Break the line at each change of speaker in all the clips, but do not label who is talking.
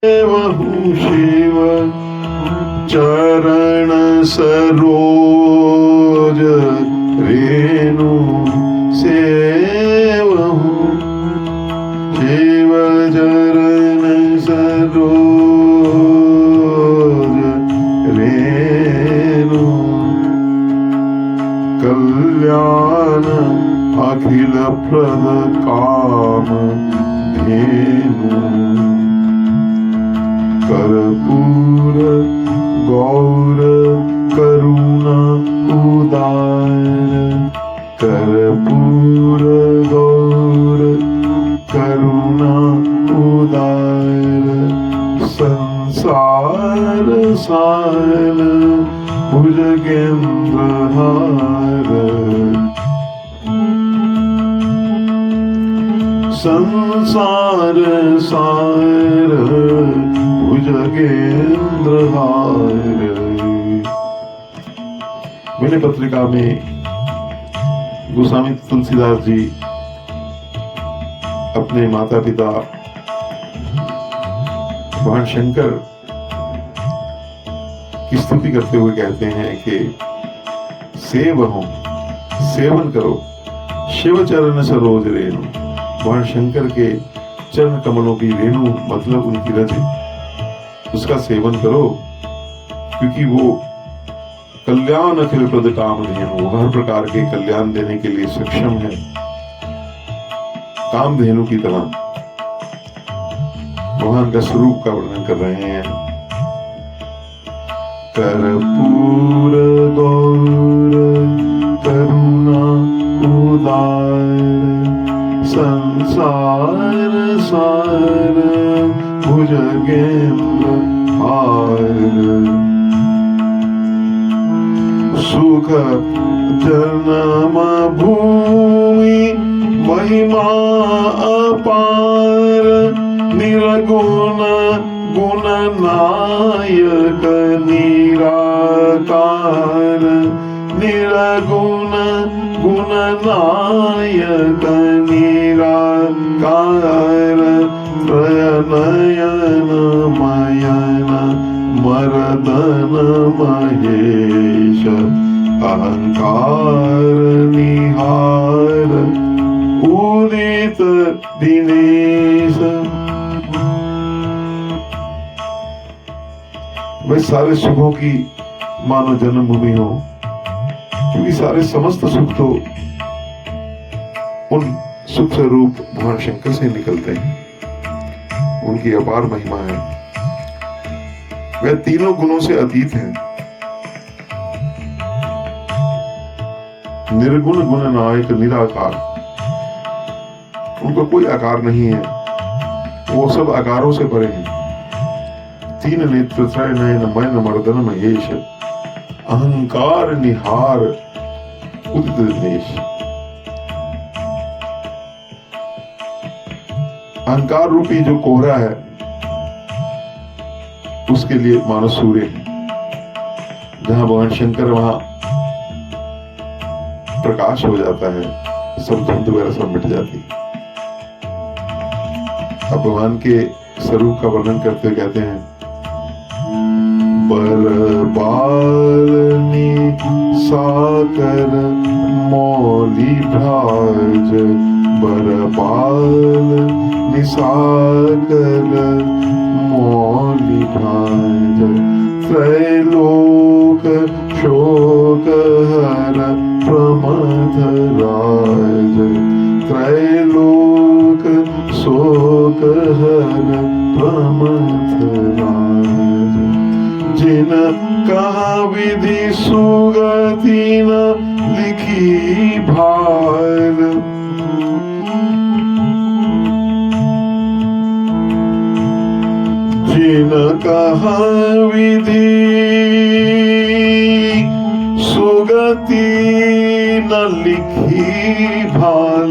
वहु शिव चरण सरोज रेणु सेवहु शिव चरण सरोज रेणु कल्याण अखिल प्रद काम धेनु कर्पूर गौर करुणा उदार कर्पूर गौर करुणा उदार संसार सार भुजगेंद्र हार संसार सार भुजगेंद्र हार। मैंने पत्रिका में गोस्वामी तुलसीदास जी अपने माता पिता भगवान शंकर की स्तुति करते हुए कहते हैं कि सेवहु सेवन करो शिव चरण सरोज रेणु। भगवान शंकर के चरण कमलों की रेणु मतलब उनकी रज, उसका सेवन करो क्योंकि वो कल्याण अखिल प्रद काम धेनु, हर प्रकार के कल्याण देने के लिए सक्षम है, कामधेनु की तरह। भगवान का स्वरूप का वर्णन कर रहे हैं। कर्पूर गौर करुणा उदार संसार सार भुजगेंद्र हार सुख जन्म भूमि महिमा अपार निर्गुण गुण नायक निराकार निर्गुण गुण नायक निराकार नयन मयन मरदन महेश अहंकार निहार उदित दिनेश। वे सारे सुखों की मानो जन्मभूमि हो, क्योंकि सारे समस्त सुख तो उन सुख स्वरूप भगवान शंकर से निकलते हैं, उनकी अपार महिमा है। वे तीनों गुणों से अतीत हैं, निर्गुण गुण नायक निराकार, उनका कोई आकार नहीं है, वो सब आकारों से परे हैं। तीन नेत्र त्रय नयन मयन मर्दन महेश अहंकार निहार उदित दिनेश। अहंकार रूपी जो कोहरा है उसके लिए मानो सूर्य है, जहां भगवान शंकर वहां प्रकाश हो जाता है, सब धुंध वगैरह सब मिट जाती। अब भगवान के स्वरूप का वर्णन करते कहते हैं बर बालनी साकर मौली भ्राज बर बाल निसाकर मौली भ्राज त्रैलोक शोक हर प्रमथ राज त्रैलोक शोक हर प्रमथ राज जिन कहा विधि सुगति न लिखी भार जिन कहा विधि सुगति न लिखी भाल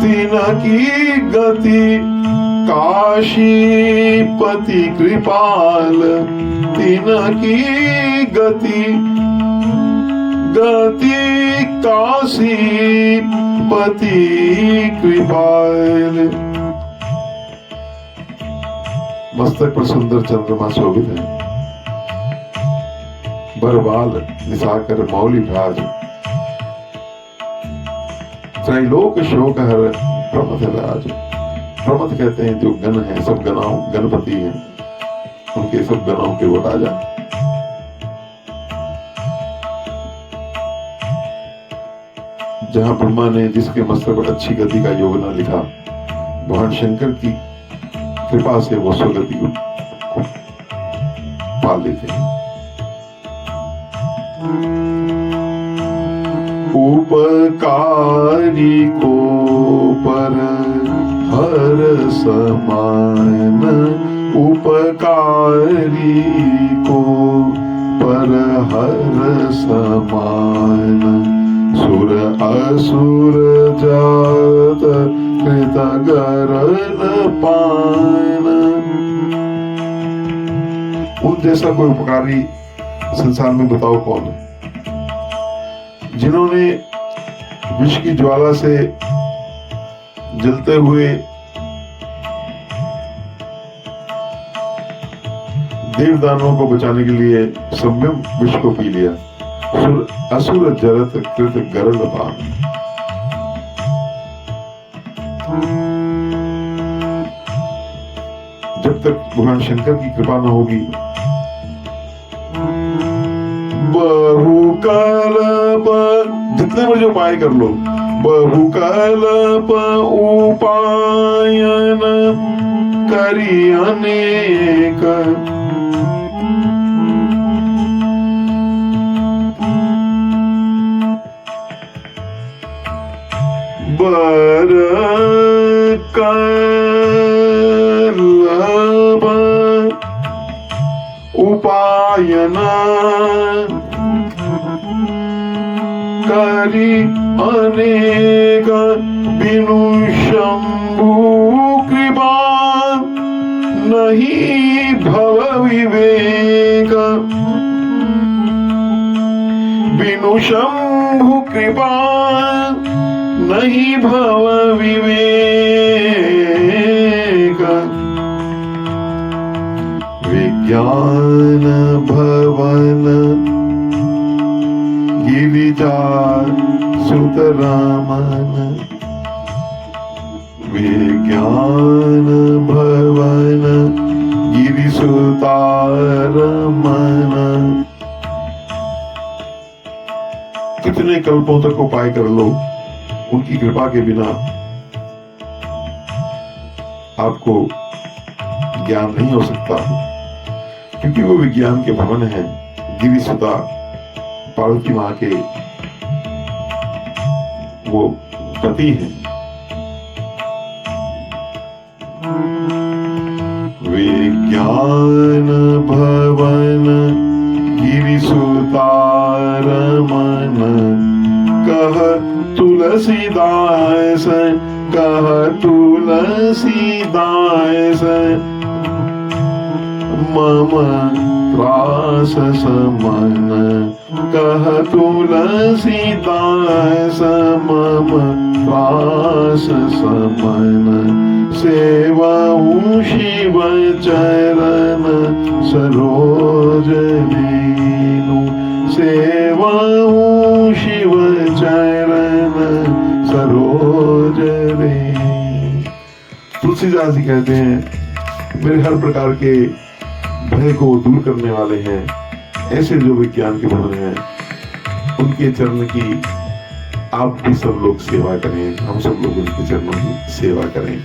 तिन की गति काशीपति कृपाल तिन की गति गति काशीपति कृपाल। मस्तक पर सुंदर चंद्रमा शोभित है, बरबाल निशाकर मौली भ्राज, त्रैलोक शोक हर प्रमथ राज। प्रमथ कहते हैं जो गण है, सब गणाओं गणपति हैं, उनके सब गणाओं के वो राजा। जहां ब्रह्मा ने जिसके मस्तक पर अच्छी गति का योजना लिखा, भगवान शंकर की कृपा से वो स्वगति को पा लेते हैं। उपकारी को पर हर समान, उपकारी को पर हर समान, सुर असुर जात कृत गरल पान। उन जैसा कोई उपकारी संसार में बताओ कौन है, जिन्होंने विष की ज्वाला से जलते हुए देवदानवों को बचाने के लिए सम्यम विष को पी लिया। असुर जरत कृत गरल पान। जब तक भगवान शंकर की कृपा न होगी, बहुकल्प जितने मर्जी उपाय कर लो, बहुकल्प उपायन करी अनेक, बर कल्प उपायन करी अनेक, बिनु शंभु कृपा नहीं भव विवेक, बिनु शंभु कृपा नहीं भव विवेक। विज्ञान भवन गिरिजा सुत रामन, विज्ञान भवन गिरिसुतारमन। कितने कल्पों तक उपाय कर लो, उनकी कृपा के बिना आपको ज्ञान नहीं हो सकता, क्योंकि वो विज्ञान के भवन है। गिरिसुता पार्वती मां के वो पति हैं। विज्ञान भवन गिरिसुतारमन, कह तुलसीदास, कह तुलसीदास, मम त्रास समन, कह तुलसीदास मम त्रास समन। सेवाऊं शिव चरण सरोज रेणु, सेवाऊं शिव चरण सरोज रेणु। तुलसीदास जी कहते हैं, मेरे हर प्रकार के भय को दूर करने वाले हैं, ऐसे जो विज्ञान के भवन हैं, उनके चरण की आप भी सब लोग सेवा करें, हम सब लोग उनके चरणों की सेवा करें।